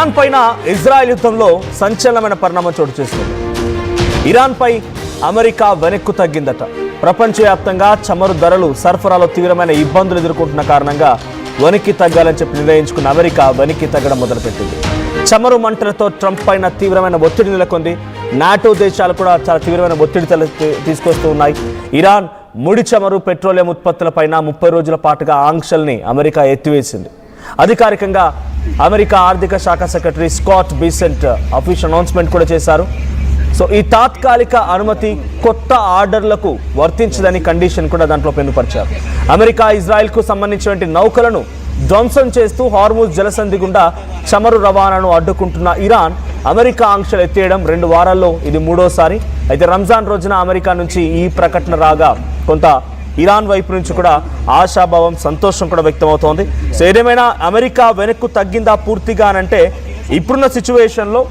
Iran పైన Israel యుద్ధంలో సంచలనమైన పరిణామం చోటు చేసుకుంది. ఇరాన్ పై అమెరికా వెనక్కు తగ్గిందట. ప్రపంచవ్యాప్తంగా చమురు ధరలు సరఫరాలో తీవ్రమైన ఇబ్బందులు ఎదుర్కొంటున్న కారణంగా వెనక్కి తగ్గాలని చెప్పి నిర్ణయించుకున్న అమెరికా వెనక్కి తగ్గడం మొదలుపెట్టింది. చమురు మంటలతో ట్రంప్ పైన తీవ్రమైన ఒత్తిడి నెలకొంది. నాటో దేశాలు కూడా చాలా తీవ్రమైన ఒత్తిడి తీసుకొస్తూ ఉన్నాయి. ఇరాన్ ముడి చమురు పెట్రోలియం ఉత్పత్తులపైన 30 రోజుల పాటుగా ఆంక్షల్ని అమెరికా ఎత్తివేసింది. అధికారికంగా అమెరికా ఆర్థిక శాఖ secretary Scott Besant official announcement కూడా చేశారు. సో ఈ తాత్కాలిక అనుమతి కొత్త ఆర్డర్లకు వర్తించదని కండిషన్ కూడా దాంట్లో పొందుపరిచారు. అమెరికా ఇజ్రాయెల్కు సంబంధించిన నౌకలను ధ్వంసం చేస్తూ హార్ముజ్ జలసంధి గుండా చమురు రవాణాను అడ్డుకుంటున్న ఇరాన్ అమెరికా ఆంక్షలు ఎత్తేయడం 2 వారాల్లో ఇది 3వసారి. అయితే రంజాన్ రోజున అమెరికా నుంచి ఈ ప్రకటన రాగా కొంత ఇరాన్ వైపు నుంచి కూడా ఆశాభావం, సంతోషం కూడా వ్యక్తమవుతోంది. సో ఏదేమైనా అమెరికా వెనక్కు తగ్గిందా పూర్తిగా అనంటే ఇప్పుడున్న సిచ్యువేషన్లో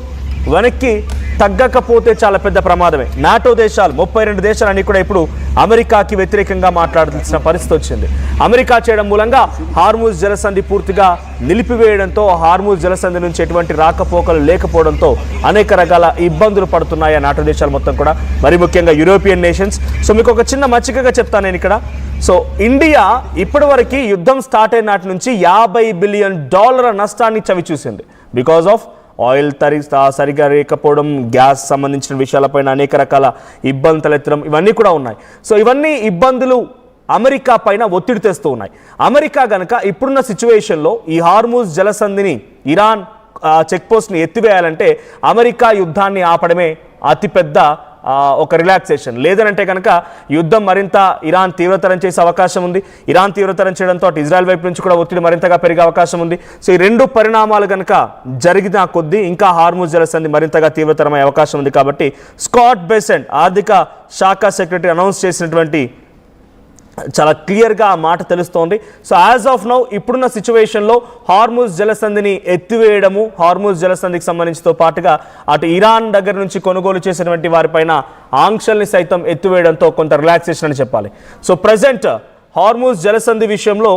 వెనక్కి తగ్గకపోతే చాలా పెద్ద ప్రమాదమే. నాటో దేశాలు 32 దేశాలన్నీ కూడా ఇప్పుడు అమెరికాకి వ్యతిరేకంగా మాట్లాడాల్సిన పరిస్థితి వచ్చింది. అమెరికా చేయడం మూలంగా హార్ముజ్ జలసంధి పూర్తిగా నిలిపివేయడంతో హార్ముజ్ జలసంధి నుంచి ఎటువంటి రాకపోకలు లేకపోవడంతో అనేక రకాల ఇబ్బందులు పడుతున్నాయి ఆ నాటో దేశాలు మొత్తం కూడా, మరి ముఖ్యంగా యూరోపియన్ నేషన్స్. సో మీకు ఒక చిన్న మచ్చికగా చెప్తాను నేను ఇక్కడ. సో ఇండియా ఇప్పటివరకు యుద్ధం స్టార్ట్ అయిన నాటి నుంచి $50 బిలియన్ నష్టాన్ని చవిచూసింది. బికాజ్ ఆఫ్ ఆయిల్ సరిగా లేకపోవడం, గ్యాస్ సంబంధించిన విషయాలపైన అనేక రకాల ఇబ్బందులు తలెత్తడం, ఇవన్నీ కూడా ఉన్నాయి. సో ఇవన్నీ ఇబ్బందులు అమెరికా పైన ఒత్తిడి తెస్తూ ఉన్నాయి. అమెరికా గనక ఇప్పుడున్న సిచ్యువేషన్లో ఈ హార్ముజ్ జలసంధిని, ఇరాన్ చెక్ పోస్ట్ని ఎత్తివేయాలంటే అమెరికా యుద్ధాన్ని ఆపడమే అతిపెద్ద ఒక రిలాక్సేషన్. లేదనంటే కనుక యుద్ధం మరింత ఇరాన్ తీవ్రతరం చేసే అవకాశం ఉంది. ఇరాన్ తీవ్రతరం చేయడంతో ఇజ్రాయెల్ వైపు నుంచి కూడా ఒత్తిడి మరింతగా పెరిగే అవకాశం ఉంది. సో ఈ 2 పరిణామాలు కనుక జరిగిన కొద్దీ ఇంకా హార్ముజ్ జలసంధి మరింతగా తీవ్రతరమయ్యే అవకాశం ఉంది. కాబట్టి స్కాట్ బెసెంట్ ఆర్థిక శాఖ సెక్రటరీ అనౌన్స్ చేసినటువంటి చాలా క్లియర్గా ఆ మాట తెలుస్తోంది. సో యాజ్ ఆఫ్ నౌ ఇప్పుడున్న సిచ్యువేషన్లో హార్ముజ్ జలసంధిని ఎత్తివేయడము, హార్ముజ్ జలసంధికి సంబంధించితో పాటుగా అటు ఇరాన్ దగ్గర నుంచి కొనుగోలు చేసినటువంటి వారిపైన ఆంక్షల్ని సైతం ఎత్తివేయడంతో కొంత రిలాక్సేషన్ అని చెప్పాలి. సో ప్రజెంట్ హార్ముజ్ జలసంధి విషయంలో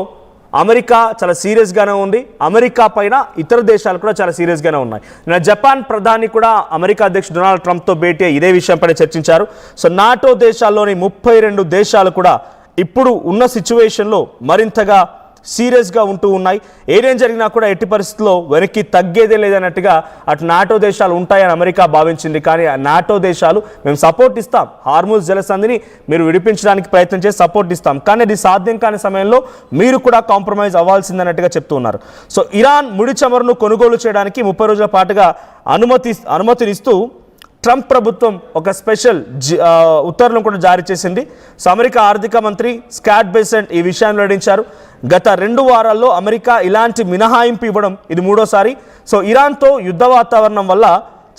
అమెరికా చాలా సీరియస్గానే ఉంది. అమెరికా పైన ఇతర దేశాలు కూడా చాలా సీరియస్గానే ఉన్నాయి. నిన్న జపాన్ ప్రధాని కూడా అమెరికా అధ్యక్షుడు డొనాల్డ్ ట్రంప్తో భేటీ ఇదే విషయంపై చర్చించారు. సో నాటో దేశాల్లోని 32 దేశాలు కూడా ఇప్పుడు ఉన్న సిచ్యువేషన్లో మరింతగా సీరియస్గా ఉంటూ ఉన్నాయి. ఏదేం జరిగినా కూడా ఎట్టి పరిస్థితుల్లో వెనక్కి తగ్గేదే లేదన్నట్టుగా అటు నాటో దేశాలు ఉంటాయని అమెరికా భావించింది. కానీ ఆ నాటో దేశాలు మేము సపోర్ట్ ఇస్తాం, హార్ముజ్ జలసంధిని మీరు విడిపించడానికి ప్రయత్నం చేసి సపోర్ట్ ఇస్తాం, కానీ అది సాధ్యం కాని సమయంలో మీరు కూడా కాంప్రమైజ్ అవ్వాల్సిందన్నట్టుగా చెప్తున్నారు. సో ఇరాన్ ముడి చమురును కొనుగోలు చేయడానికి 30 రోజుల పాటుగా అనుమతినిస్తూ ట్రంప్ ప్రభుత్వం ఒక స్పెషల్ ఉత్తర్వులను కూడా జారీ చేసింది. సో అమెరికా ఆర్థిక మంత్రి స్కాట్ బెసెంట్ ఈ విషయాన్ని వెల్లడించారు. గత 2 వారాల్లో అమెరికా ఇలాంటి మినహాయింపు ఇవ్వడం ఇది 3వసారి. సో ఇరాన్తో యుద్ధ వాతావరణం వల్ల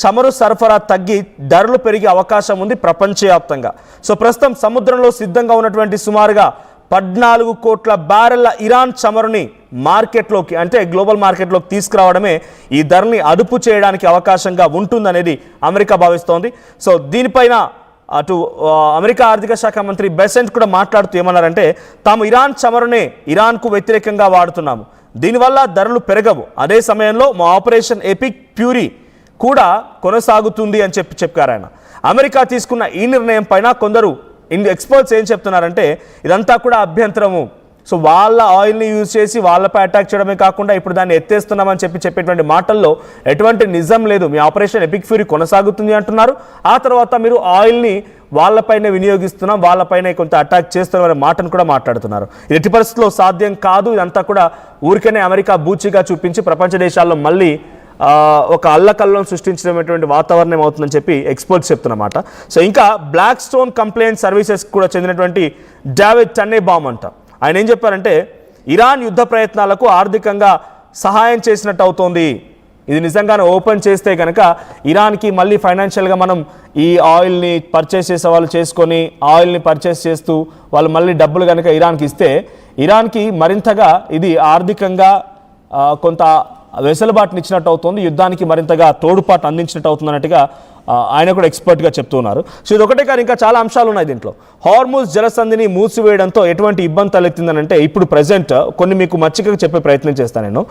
చమురు సరఫరా తగ్గి ధరలు పెరిగే అవకాశం ఉంది ప్రపంచవ్యాప్తంగా. సో ప్రస్తుతం సముద్రంలో సిద్ధంగా ఉన్నటువంటి సుమారుగా 14 కోట్ల బ్యారెళ్ల ఇరాన్ చమురుని మార్కెట్లోకి, అంటే గ్లోబల్ మార్కెట్లోకి తీసుకురావడమే ఈ ధరని అదుపు చేయడానికి అవకాశంగా ఉంటుందనేది అమెరికా భావిస్తోంది. సో దీనిపైన అటు అమెరికా ఆర్థిక శాఖ మంత్రి బెసెంట్ కూడా మాట్లాడుతూ ఏమన్నారంటే, తాము ఇరాన్ చమురునే ఇరాన్కు వ్యతిరేకంగా వాడుతున్నాము, దీనివల్ల ధరలు పెరగవు, అదే సమయంలో మా ఆపరేషన్ ఎపిక్ ఫ్యూరీ కూడా కొనసాగుతుంది అని చెప్పారు ఆయన. అమెరికా తీసుకున్న ఈ నిర్ణయం పైన కొందరు ఎక్స్పర్ట్స్ ఏం చెప్తున్నారంటే ఇదంతా కూడా అభ్యంతరము. సో వాళ్ళ ఆయిల్ని యూజ్ చేసి వాళ్ళపై అటాక్ చేయడమే కాకుండా ఇప్పుడు దాన్ని ఎత్తేస్తున్నామని చెప్పేటువంటి మాటల్లో ఎటువంటి నిజం లేదు. మీ ఆపరేషన్ ఎపిక్ ఫ్యూరీ కొనసాగుతుంది అంటున్నారు, ఆ తర్వాత మీరు ఆయిల్ని వాళ్ళపైన వినియోగిస్తున్నాం, వాళ్ళపైన కొంత అటాక్ చేస్తున్నాం అనే మాటను కూడా మాట్లాడుతున్నారు. ఎట్టి పరిస్థితుల్లో సాధ్యం కాదు. ఇదంతా కూడా ఊరికనే అమెరికా బూచిగా చూపించి ప్రపంచ దేశాల్లో మళ్ళీ ఒక అల్లకల్లం సృష్టించినటువంటి వాతావరణం అవుతుందని చెప్పి ఎక్స్పర్ట్స్ చెప్తున్నమాట. సో ఇంకా బ్లాక్ స్టోన్ కంప్లైంట్ సర్వీసెస్ కూడా చెందినటువంటి డేవిడ్ టన్నెబామ్ అంట, ఆయన ఏం చెప్పారంటే ఇరాన్ యుద్ధ ప్రయత్నాలకు ఆర్థికంగా సహాయం చేసినట్టు అవుతోంది. ఇది నిజంగానే ఓపెన్ చేస్తే కనుక ఇరాన్కి మళ్ళీ ఫైనాన్షియల్గా మనం ఈ ఆయిల్ని పర్చేస్ చేసే వాళ్ళు చేసుకొని ఆయిల్ని పర్చేస్ చేస్తూ వాళ్ళు మళ్ళీ డబ్బులు కనుక ఇరాన్కి ఇస్తే ఇరాన్కి మరింతగా ఇది ఆర్థికంగా కొంత వెసులుబాటుని ఇచ్చినట్టు అవుతుంది, యుద్ధానికి మరింతగా తోడుపాటు అందించినట్టు అవుతుంది అన్నట్టుగా ఆయన కూడా ఎక్స్పర్ట్గా చెప్తున్నారు. సో ఇది ఒకటే కానీ ఇంకా చాలా అంశాలు ఉన్నాయి దీంట్లో. హార్ముజ్ జలసంధిని మూసివేయడంతో ఎటువంటి ఇబ్బంది తలెత్తిందని అంటే ఇప్పుడు ప్రజెంట్ కొన్ని మీకు మచ్చికగా చెప్పే ప్రయత్నం చేస్తాను నేను.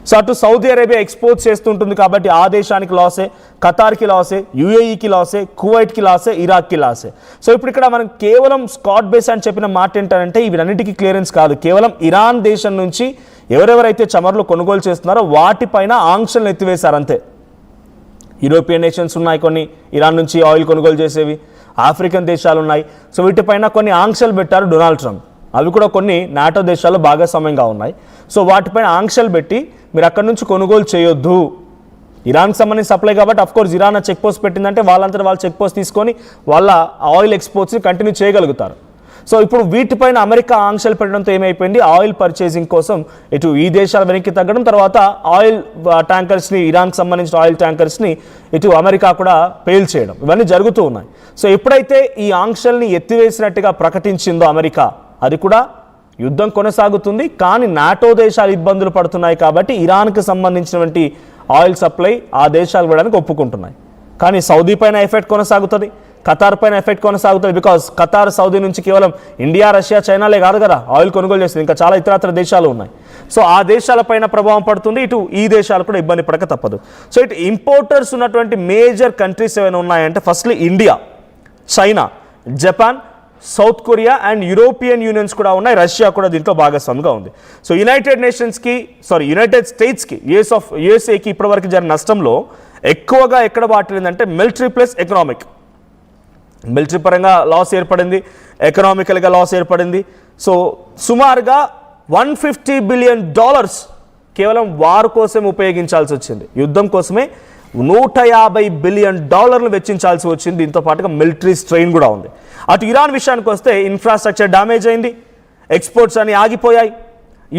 సో అటు సౌదీ అరేబియా ఎక్స్పోర్ట్ చేస్తుంటుంది కాబట్టి ఆ దేశానికి లాసే, ఖతార్కి లాసే, యుఏఈకి లాసే, కువైట్కి లాసే, ఇరాక్కి లాసే. సో ఇప్పుడు ఇక్కడ మనం కేవలం స్కాట్ బేస్ అని చెప్పిన మాట ఏంటంటే ఇవన్నిటికీ క్లియరెన్స్ కాదు, కేవలం ఇరాన్ దేశం నుంచి ఎవరెవరైతే చమురులు కొనుగోలు చేస్తున్నారో వాటిపైన ఆంక్షలను ఎత్తివేశారు అంతే. యూరోపియన్ నేషన్స్ ఉన్నాయి కొన్ని ఇరాన్ నుంచి ఆయిల్ కొనుగోలు చేసేవి, ఆఫ్రికన్ దేశాలు ఉన్నాయి. సో వీటిపైన కొన్ని ఆంక్షలు పెట్టారు డొనాల్డ్ ట్రంప్. అవి కూడా కొన్ని నాటో దేశాలు భాగస్వామ్యంగా ఉన్నాయి. సో వాటిపైన ఆంక్షలు పెట్టి మీరు అక్కడి నుంచి కొనుగోలు చేయొద్దు. ఇరాన్కి సంబంధించి సప్లై కాబట్టి అఫ్కోర్స్ ఇరాన్ చెక్ పోస్ట్ పెట్టిందంటే వాళ్ళంతా వాళ్ళు చెక్ పోస్ట్ తీసుకొని వాళ్ళ ఆయిల్ ఎక్స్పోర్ట్స్ని కంటిన్యూ చేయగలుగుతారు. సో ఇప్పుడు వీటిపైన అమెరికా ఆంక్షలు పెట్టడంతో ఏమైపోయింది, ఆయిల్ పర్చేసింగ్ కోసం ఇటు ఈ దేశాల వెనక్కి తగ్గడం, తర్వాత ఆయిల్ ట్యాంకర్స్ని, ఇరాన్కి సంబంధించిన ఆయిల్ ట్యాంకర్స్ని ఇటు అమెరికా కూడా పేల్ చేయడం, ఇవన్నీ జరుగుతూ ఉన్నాయి. సో ఎప్పుడైతే ఈ ఆంక్షల్ని ఎత్తివేసినట్టుగా ప్రకటించిందో అమెరికా, అది కూడా యుద్ధం కొనసాగుతుంది కానీ నాటో దేశాలు ఇబ్బందులు పడుతున్నాయి కాబట్టి ఇరాన్కి సంబంధించినటువంటి ఆయిల్ సప్లై ఆ దేశాలు ఇవ్వడానికి ఒప్పుకుంటున్నాయి. కానీ సౌదీ పైన ఎఫెక్ట్ కొనసాగుతుంది, ఖతార్ పైన ఎఫెక్ట్ కొనసాగుతుంది. బికాజ్ ఖతార్, సౌదీ నుంచి కేవలం ఇండియా, రష్యా, చైనాలే కాదు కదా ఆయిల్ కొనుగోలు చేస్తుంది, ఇంకా చాలా ఇతరత్ర దేశాలు ఉన్నాయి. సో ఆ దేశాలపైన ప్రభావం పడుతుంది, ఇటు ఈ దేశాలు కూడా ఇబ్బంది పడక తప్పదు. సో ఇటు ఇంపోర్టర్స్ ఉన్నటువంటి మేజర్ కంట్రీస్ ఏమైనా ఉన్నాయంటే firstly India, China, Japan, south Korea and European unions కూడా ఉన్నాయి, రష్యా కూడా దీంట్లో భాగస్వామిగా ఉంది. సో యునైటెడ్ స్టేట్స్కి యుఎస్ఏకి ఇప్పటివరకు జరిగిన నష్టంలో ఎక్కువగా ఎక్కడ వాటిల్లిందంటే మిలిటరీ ప్లస్ ఎకనామిక్. మిలిటరీ పరంగా లాస్ ఏర్పడింది, ఎకనామికల్గా లాస్ ఏర్పడింది. సో సుమారుగా $150 బిలియన్ కేవలం వార్ కోసం ఉపయోగించాల్సి వచ్చింది. యుద్ధం కోసమే $150 బిలియన్ వెచ్చించాల్సి వచ్చింది. దీంతో పాటుగా మిలిటరీ స్ట్రెయిన్ కూడా ఉంది. అటు ఇరాన్ విషయానికి వస్తే ఇన్ఫ్రాస్ట్రక్చర్ డ్యామేజ్ అయింది, ఎక్స్పోర్ట్స్ అన్ని ఆగిపోయాయి.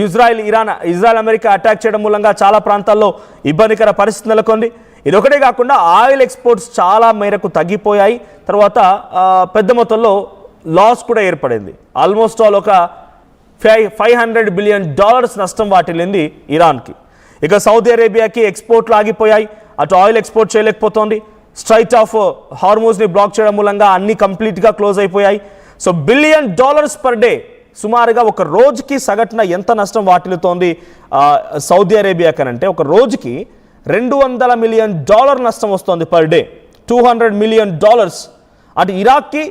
ఇజ్రాయెల్ అమెరికా అటాక్ చేయడం మూలంగా చాలా ప్రాంతాల్లో ఇబ్బందికర పరిస్థితి నెలకొంది. ఇదొకటే కాకుండా ఆయిల్ ఎక్స్పోర్ట్స్ చాలా మేరకు తగ్గిపోయాయి. తర్వాత పెద్ద మొత్తంలో లాస్ కూడా ఏర్పడింది. ఆల్మోస్ట్ ఆల్ ఒక $500 బిలియన్ నష్టం వాటిల్లింది ఇరాన్కి. ఇక సౌదీ అరేబియాకి ఎక్స్పోర్ట్లు ఆగిపోయాయి, అటు ఆయిల్ ఎక్స్పోర్ట్ చేయలేకపోతుంది. స్ట్రైట్ ఆఫ్ హార్మోజ్ని బ్లాక్ చేయడం మూలంగా అన్ని కంప్లీట్గా క్లోజ్ అయిపోయాయి. సో $1 బిలియన్ పర్ డే, సుమారుగా ఒక రోజుకి సగటున ఎంత నష్టం వాటిల్లుతోంది సౌదీ అరేబియా కనంటే ఒక రోజుకి $200 మిలియన్ నష్టం వస్తుంది పర్ డే, $200 మిలియన్. అటు ఇరాక్కి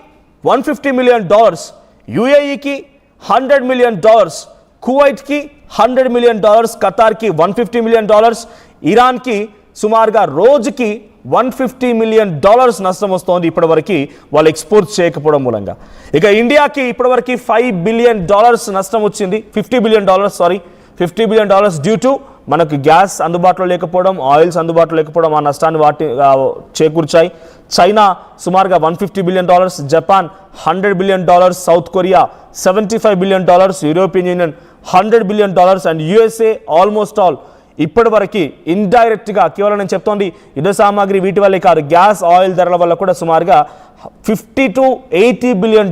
$150 మిలియన్, యుఏఈకి $100 మిలియన్, కువైట్కి $100 మిలియన్, ఖతార్కి $150 మిలియన్, ఇరాన్కి సుమారుగా రోజుకి $150 మిలియన్ నష్టం వస్తోంది ఇప్పటివరకు వాళ్ళు ఎక్స్పోర్ట్ చేయకపోవడం మూలంగా. ఇక ఇండియాకి ఇప్పటివరకు $5 బిలియన్ నష్టం వచ్చింది, $50 బిలియన్ డ్యూ టు మనకు గ్యాస్ అందుబాటులో లేకపోవడం, ఆయిల్స్ అందుబాటులో లేకపోవడం ఆ నష్టాన్ని చేకూర్చాయి. చైనా సుమారుగా $150 billion, Japan $100 billion, south Korea $75 billion, European union $100 billion and USA almost all ఇప్పటివరకు ఇండైరెక్ట్గా కేవలం నేను చెప్తోంది యుద్ధ సామాగ్రి వీటి వల్లే కాదు, గ్యాస్ ఆయిల్ ధరల వల్ల కూడా సుమారుగా $50 to $80 బిలియన్